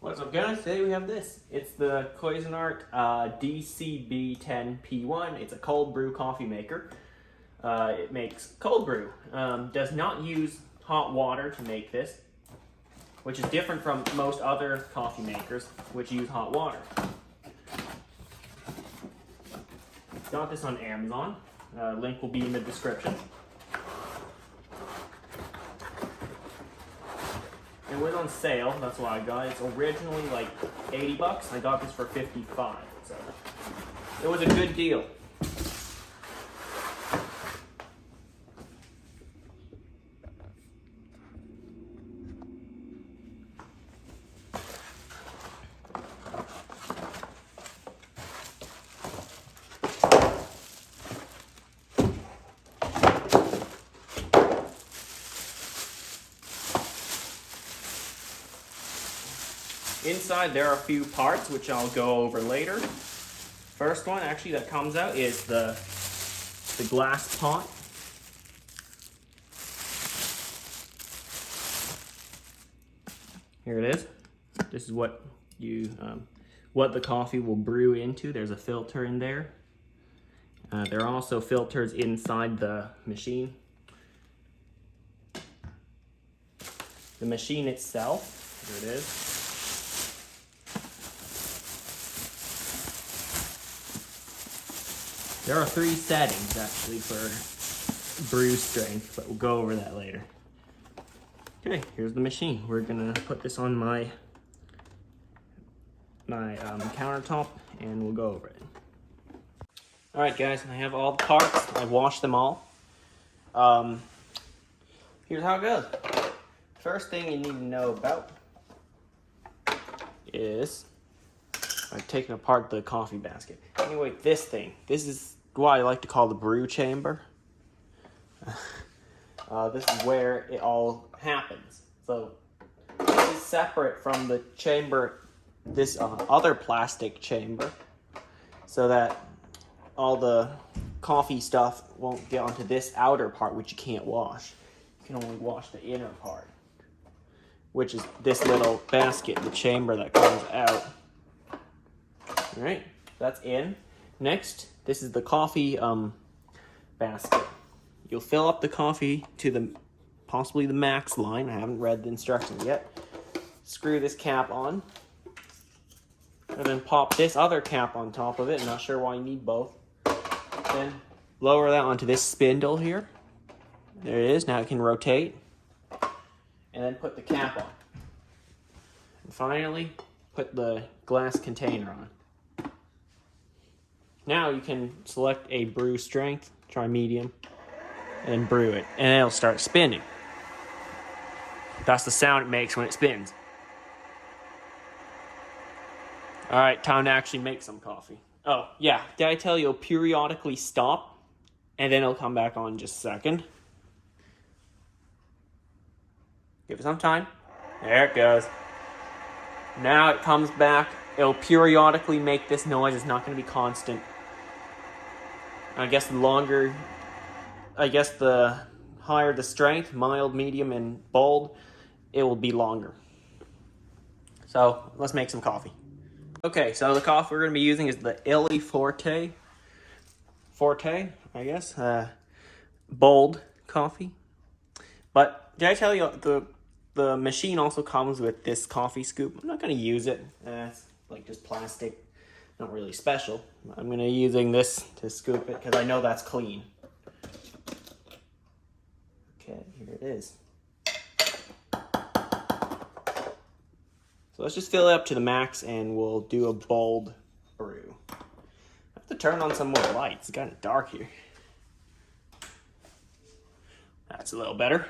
What's up guys, today we have this. It's the Cuisinart DCB-10 P1. It's a cold brew coffee maker. It makes cold brew. Does not use hot water to make this, which is different from most other coffee makers which use hot water. Got this on Amazon. Link will be in the description. It was on sale, that's why I got it. It's originally like 80 bucks. I got this for 55, so it was a good deal. Inside there are a few parts which I'll go over later. First one actually that comes out is the glass pot. Here it is. This is what you what the coffee will brew into. There's a filter in there. There are also filters inside the machine. The machine itself, here it is. There are 3 settings actually for brew strength, but we'll go over that later. Okay, here's the machine. We're gonna put this on my countertop and we'll go over it. All right guys, I have all the parts. I've washed them all. Here's how it goes. First thing you need to know about is I've taken apart the coffee basket. Anyway, this is what I like to call the brew chamber. This is where it all happens. So this is separate from the chamber, this other plastic chamber, so that all the coffee stuff won't get onto this outer part, which you can't wash. You can only wash the inner part, which is this little basket, the chamber that comes out. All right, that's in. Next, this is the coffee basket. You'll fill up the coffee to possibly the max line. I haven't read the instructions yet. Screw this cap on. And then pop this other cap on top of it. I'm not sure why you need both. Then lower that onto this spindle here. There it is. Now it can rotate. And then put the cap on. And finally, put the glass container on. Now you can select a brew strength, try medium, and brew it, and it'll start spinning. That's the sound it makes when it spins. All right, time to actually make some coffee. Oh, yeah, did I tell you it'll periodically stop, and then it'll come back on in just a second. Give it some time. There it goes. Now it comes back. It'll periodically make this noise. It's not going to be constant. I guess the higher the strength, mild, medium, and bold, it will be longer. So let's make some coffee. Okay, so the coffee we're going to be using is the Illy Forte, I guess, bold coffee. But did I tell you the machine also comes with this coffee scoop? I'm not going to use it. It's like just plastic. Not really special. I'm going to be using this to scoop it because I know that's clean. Okay, here it is. So let's just fill it up to the max and we'll do a bold brew. I have to turn on some more lights. It's kind of dark here. That's a little better.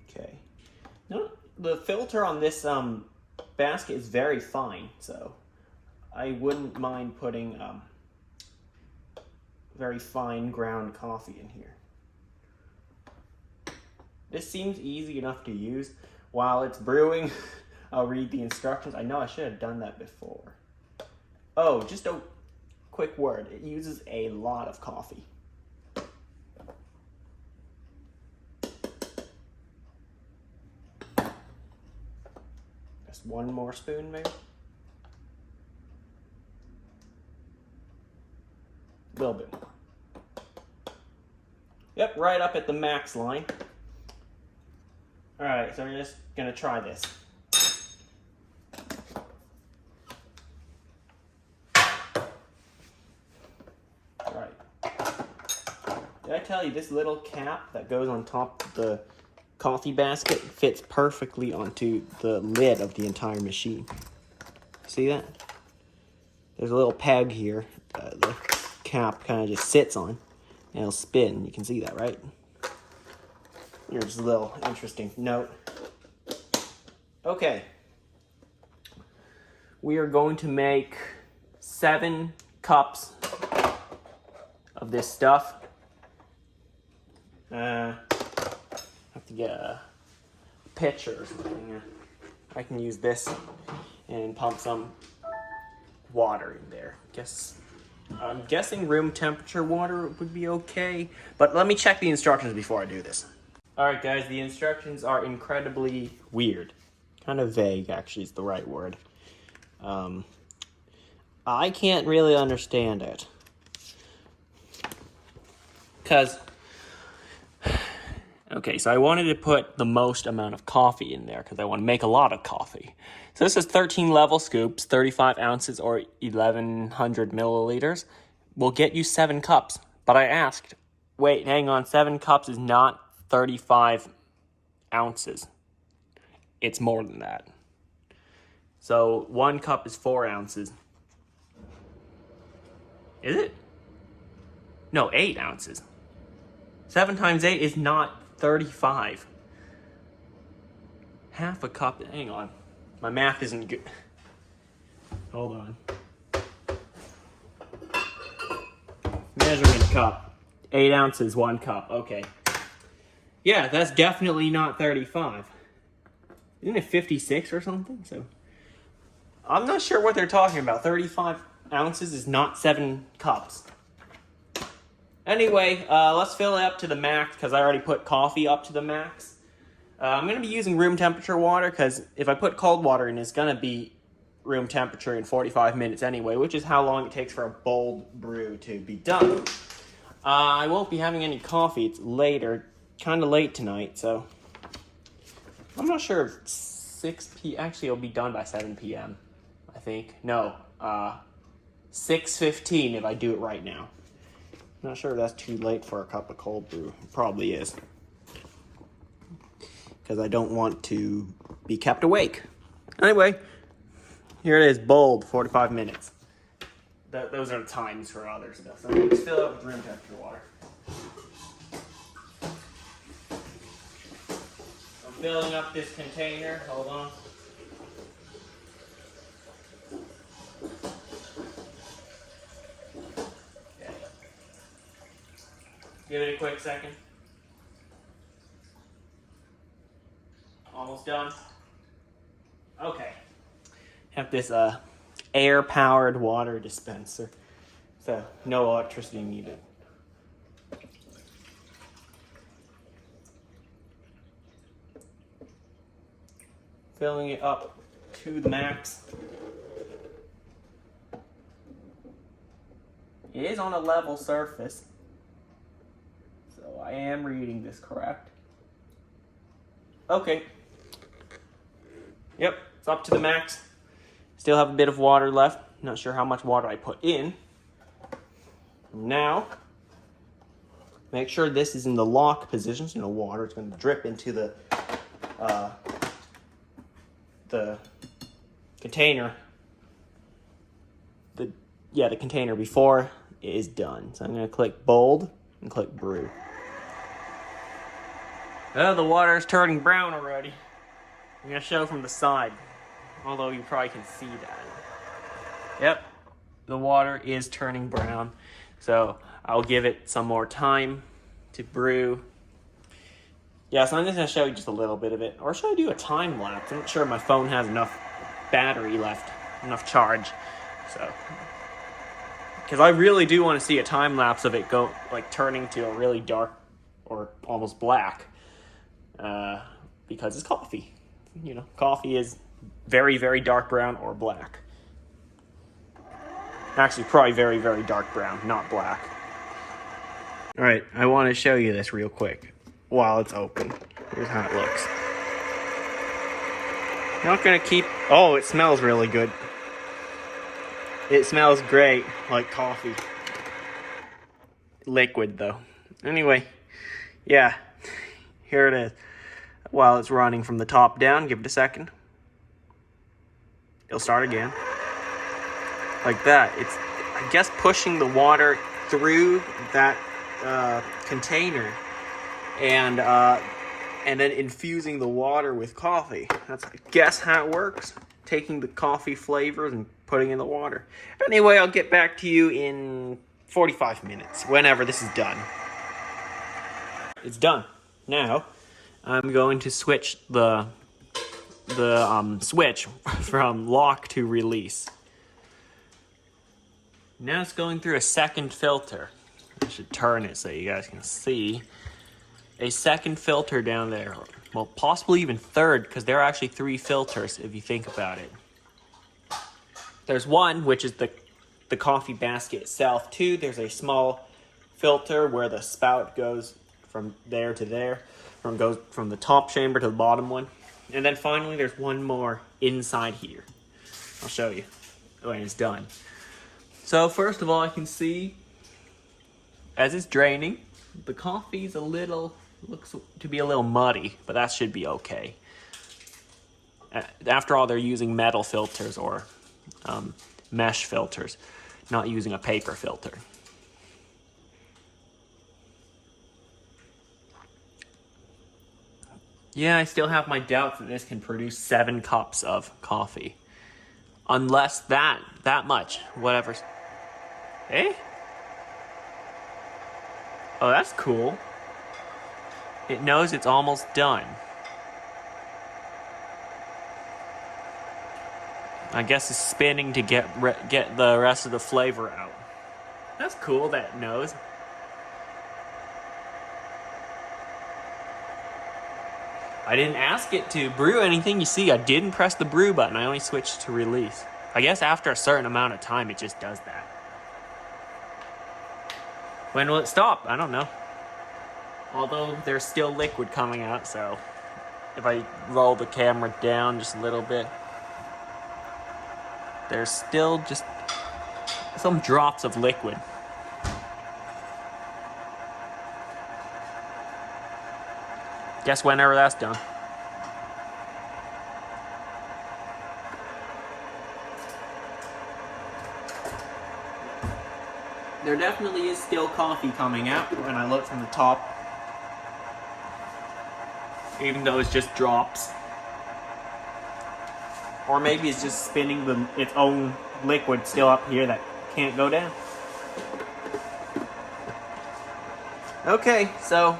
Okay. No, the filter on this basket is very fine, so I wouldn't mind putting very fine ground coffee in here. This seems easy enough to use. While it's brewing, I'll read the instructions. I know I should have done that before. Oh, just a quick word. It uses a lot of coffee. Just one more spoon, maybe? A little bit more. Yep, right up at the max line. All right, so we're just gonna try this. All right. Did I tell you this little cap that goes on top of the coffee basket fits perfectly onto the lid of the entire machine? See that? There's a little peg here the cap kind of just sits on, and it'll spin. You can see that, right? Here's a little interesting note. Okay. We are going to make 7 cups of this stuff. I have to get a pitcher or something. I can use this and pump some water in there. I'm guessing room temperature water would be okay, but let me check the instructions before I do this. Alright guys, the instructions are incredibly weird. Kind of vague, actually, is the right word. I can't really understand it. Okay, so I wanted to put the most amount of coffee in there because I want to make a lot of coffee. So this is 13 level scoops, 35 ounces or 1,100 milliliters. Will get you 7 cups. But I asked, wait, hang on, 7 cups is not 35 ounces. It's more than that. So 1 cup is 4 ounces. Is it? No, 8 ounces. 7 times 8 is not 35. Half a cup, hang on. My math isn't good. Hold on. Measuring cup. 8 ounces, 1 cup, okay. Yeah, that's definitely not 35. Isn't it 56 or something? So, I'm not sure what they're talking about. 35 ounces is not 7 cups. Anyway, let's fill it up to the max because I already put coffee up to the max. I'm going to be using room temperature water because if I put cold water in, it's going to be room temperature in 45 minutes anyway, which is how long it takes for a bold brew to be done. I won't be having any coffee. It's later, kind of late tonight, so I'm not sure if 6 p.m. Actually, it'll be done by 7 p.m., I think. No, 6:15 if I do it right now. Not sure if that's too late for a cup of cold brew. It probably is. Because I don't want to be kept awake. Anyway, here it is, bold, 45 minutes. Those are the times for other stuff. So I'm going to fill it up with room temperature water. I'm filling up this container. Hold on. Okay. Give it a quick second. Almost done. Okay. Have this air-powered water dispenser. So no electricity needed. Filling it up to the max. It is on a level surface. So I am reading this correct. Okay. Yep, it's up to the max. Still have a bit of water left. Not sure how much water I put in. Now, make sure this is in the lock position so no water is going to drip into the container. The container before it is done. So I'm going to click bold and click brew. Oh, the water is turning brown already. I'm going to show from the side, although you probably can see that. Yep, the water is turning brown. So I'll give it some more time to brew. Yeah, so I'm just going to show you just a little bit of it. Or should I do a time lapse? I'm not sure my phone has enough battery left, enough charge. So, because I really do want to see a time lapse of it go, like, turning to a really dark or almost black. Because it's coffee. You know, coffee is very, very dark brown or black. Actually, probably very, very dark brown, not black. All right, I want to show you this real quick while it's open. Here's how it looks. Not gonna keep... Oh, it smells really good. It smells great, like coffee. Liquid, though. Anyway, yeah, here it is. While it's running from the top down, give it a second. It'll start again. Like that. It's, I guess, pushing the water through that container and then infusing the water with coffee. That's, I guess, how it works. Taking the coffee flavors and putting in the water. Anyway, I'll get back to you in 45 minutes, whenever this is done. It's done. Now, I'm going to switch the switch from lock to release. Now it's going through a second filter. I should turn it so you guys can see. A second filter down there. Well, possibly even third, because there are actually 3 filters if you think about it. There's one, which is the coffee basket itself. 2, there's a small filter where the spout goes from there to there. Goes from the top chamber to the bottom one. And then finally, there's one more inside here. I'll show you when it's done. So first of all, I can see, as it's draining, the coffee's looks to be a little muddy, but that should be okay. After all, they're using metal filters or mesh filters, not using a paper filter. Yeah, I still have my doubts that this can produce 7 cups of coffee. Unless that much, whatever. Eh? Oh, that's cool. It knows it's almost done. I guess it's spinning to get the rest of the flavor out. That's cool that it knows. I didn't ask it to brew anything. You see, I didn't press the brew button. I only switched to release. I guess after a certain amount of time, it just does that. When will it stop? I don't know. Although there's still liquid coming out, so if I roll the camera down just a little bit, there's still just some drops of liquid. Guess whenever that's done. There definitely is still coffee coming out when I look from the top. Even though it's just drops. Or maybe it's just spinning its own liquid still up here that can't go down. Okay, so...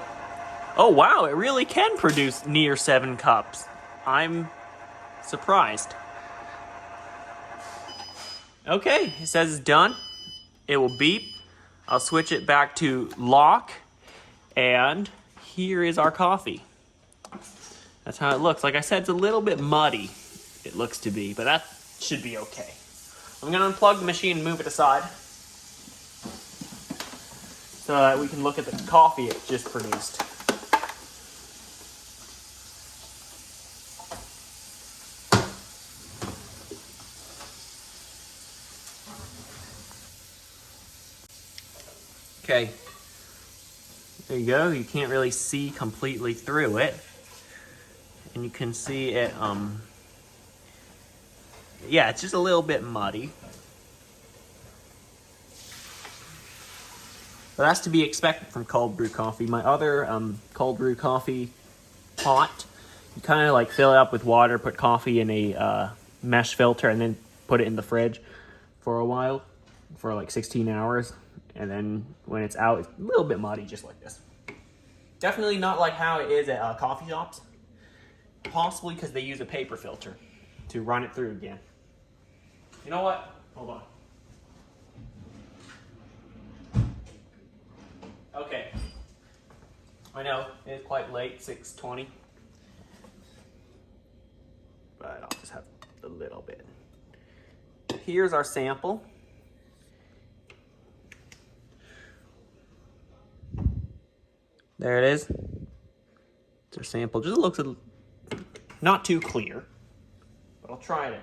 Oh wow, it really can produce near 7 cups. I'm surprised. Okay, it says it's done. It will beep. I'll switch it back to lock. And here is our coffee. That's how it looks. Like I said, it's a little bit muddy, it looks to be, but that should be okay. I'm gonna unplug the machine and move it aside so that we can look at the coffee it just produced. Okay, there you go. You can't really see completely through it. And you can see it, yeah, it's just a little bit muddy. But that's to be expected from cold brew coffee. My other cold brew coffee pot, you kind of like fill it up with water, put coffee in a mesh filter, and then put it in the fridge for a while, for like 16 hours. And then when it's out, it's a little bit muddy, just like this. Definitely not like how it is at coffee shops. Possibly because they use a paper filter to run it through again. You know what? Hold on. Okay. I know, it's quite late, 6:20. But I'll just have a little bit. Here's our sample. There it is. It's our sample. Just looks not too clear, but I'll try it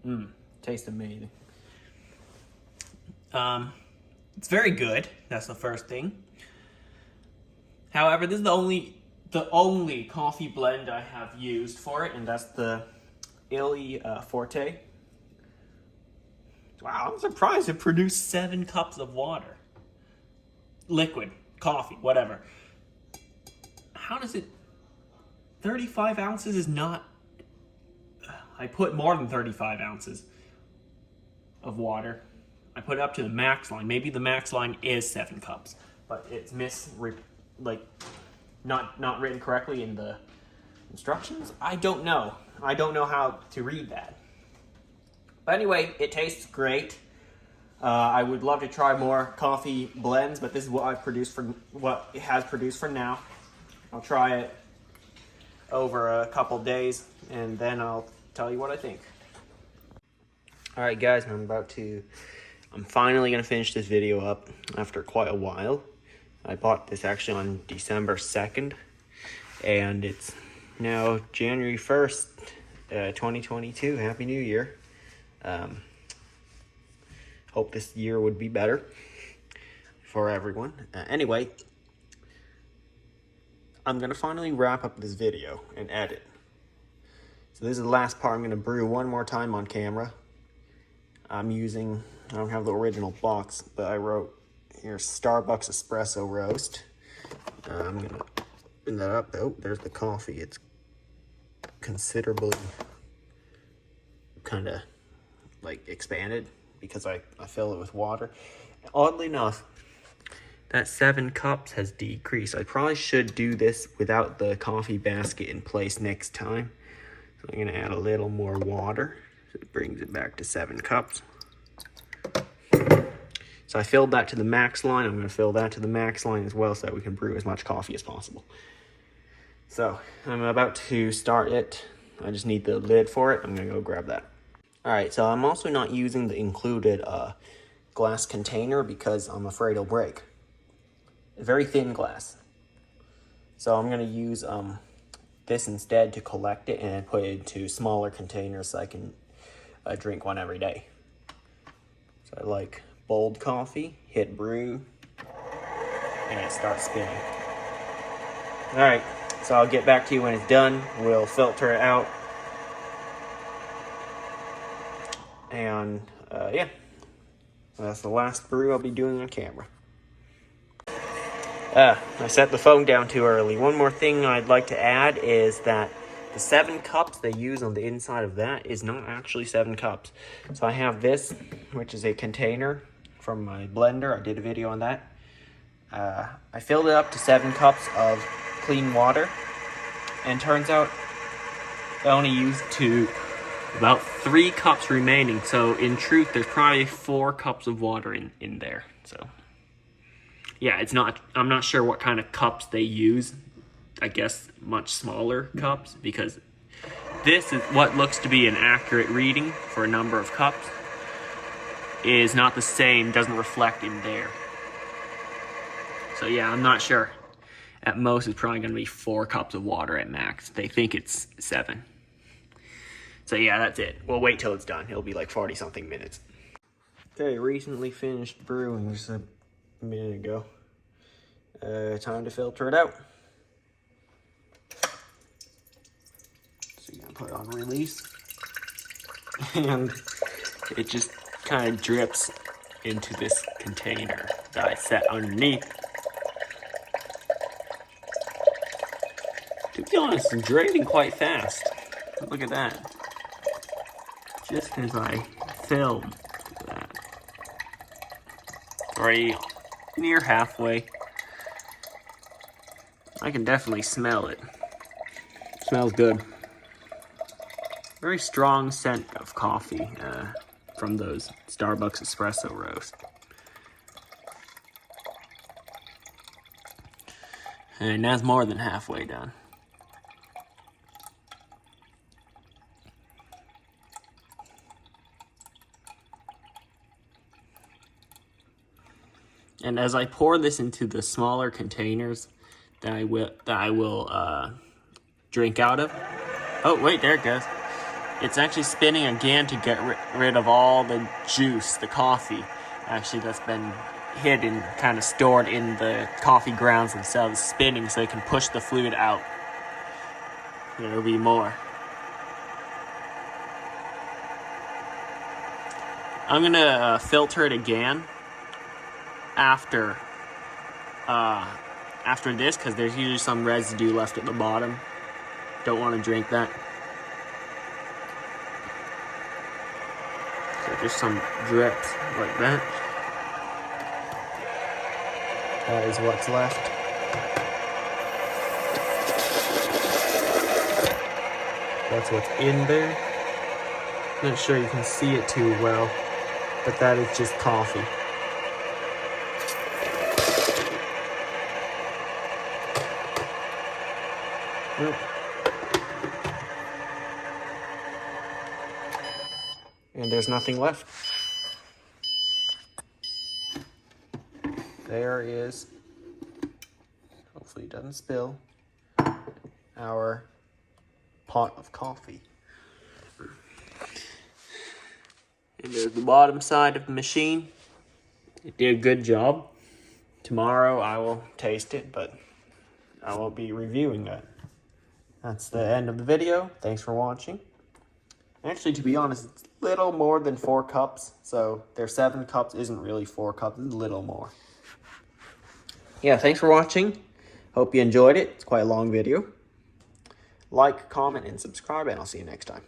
anyway. Tastes amazing. It's very good. That's the first thing. However, this is the only coffee blend I have used for it, and that's the Illy Forte. Wow, I'm surprised it produced 7 cups of water. Liquid, coffee, whatever. How does it... 35 ounces is not... I put more than 35 ounces of water. I put it up to the max line. Maybe the max line is 7 cups, but it's not written correctly in the instructions. I don't know. I don't know how to read that. But anyway, it tastes great. I would love to try more coffee blends, but this is what what it has produced for now. I'll try it over a couple days, and then I'll tell you what I think. All right, guys, I'm finally gonna finish this video up after quite a while. I bought this actually on December 2nd, and it's now January 1st, 2022. Happy New Year. Hope this year would be better for everyone. Anyway, I'm gonna finally wrap up this video and edit. So this is the last part. I'm gonna brew one more time on camera. I don't have the original box, but I wrote here Starbucks Espresso Roast. I'm gonna open that up. Oh, there's the coffee. It's considerably kind of like expanded because I fill it with water. Oddly enough, that 7 cups has decreased. I probably should do this without the coffee basket in place next time. So I'm gonna add a little more water. So it brings it back to 7 cups. So I filled that to the max line. I'm gonna fill that to the max line as well so that we can brew as much coffee as possible. So I'm about to start it. I just need the lid for it. I'm gonna go grab that. All right, so I'm also not using the included glass container because I'm afraid it'll break. Very thin glass. So I'm gonna use this instead to collect it and put it into smaller containers so I can drink one every day. So I like bold coffee, hit brew, and it starts spinning. All right, so I'll get back to you when it's done. We'll filter it out. And yeah, that's the last brew I'll be doing on camera. I set the phone down too early. One more thing I'd like to add is that the 7 cups they use on the inside of that is not actually 7 cups. So I have this, which is a container from my blender. I did a video on that. I filled it up to 7 cups of clean water, and turns out I only used about 3 cups remaining. So in truth, there's probably 4 cups of water in there. So yeah, I'm not sure what kind of cups they use. I guess much smaller cups, because this is what looks to be an accurate reading for a number of cups is not the same, doesn't reflect in there. So yeah, I'm not sure. At most, it's probably gonna be 4 cups of water at max. They think it's 7. So yeah, that's it. We'll wait till it's done. It'll be like 40 something minutes. Okay, recently finished brewing just a minute ago. Time to filter it out. So you're gonna put it on release. And it just kind of drips into this container that I set underneath. To be honest, it's draining quite fast. Look at that. Just as I filmed that. Already near halfway. I can definitely smell it. Smells good. Very strong scent of coffee from those Starbucks Espresso Roast. And that's more than halfway done. And as I pour this into the smaller containers that I will drink out of. Oh wait, there it goes. It's actually spinning again to get rid of all the juice, the coffee, actually that's been hidden, kind of stored in the coffee grounds themselves, spinning so it can push the fluid out. There'll be more. I'm gonna filter it again after this, because there's usually some residue left at the bottom. Don't want to drink that. So just some drips like that. That is what's left. That's what's in there. Not sure you can see it too well, but that is just coffee. And there's nothing left. There is, hopefully it doesn't spill, our pot of coffee. And there's the bottom side of the machine. It did a good job. Tomorrow I will taste it, but I won't be reviewing that. That's the end of the video. Thanks for watching. Actually, to be honest, it's a little more than 4 cups. So their 7 cups isn't really 4 cups, it's a little more. Yeah, thanks for watching. Hope you enjoyed it. It's quite a long video. Like, comment, and subscribe, and I'll see you next time.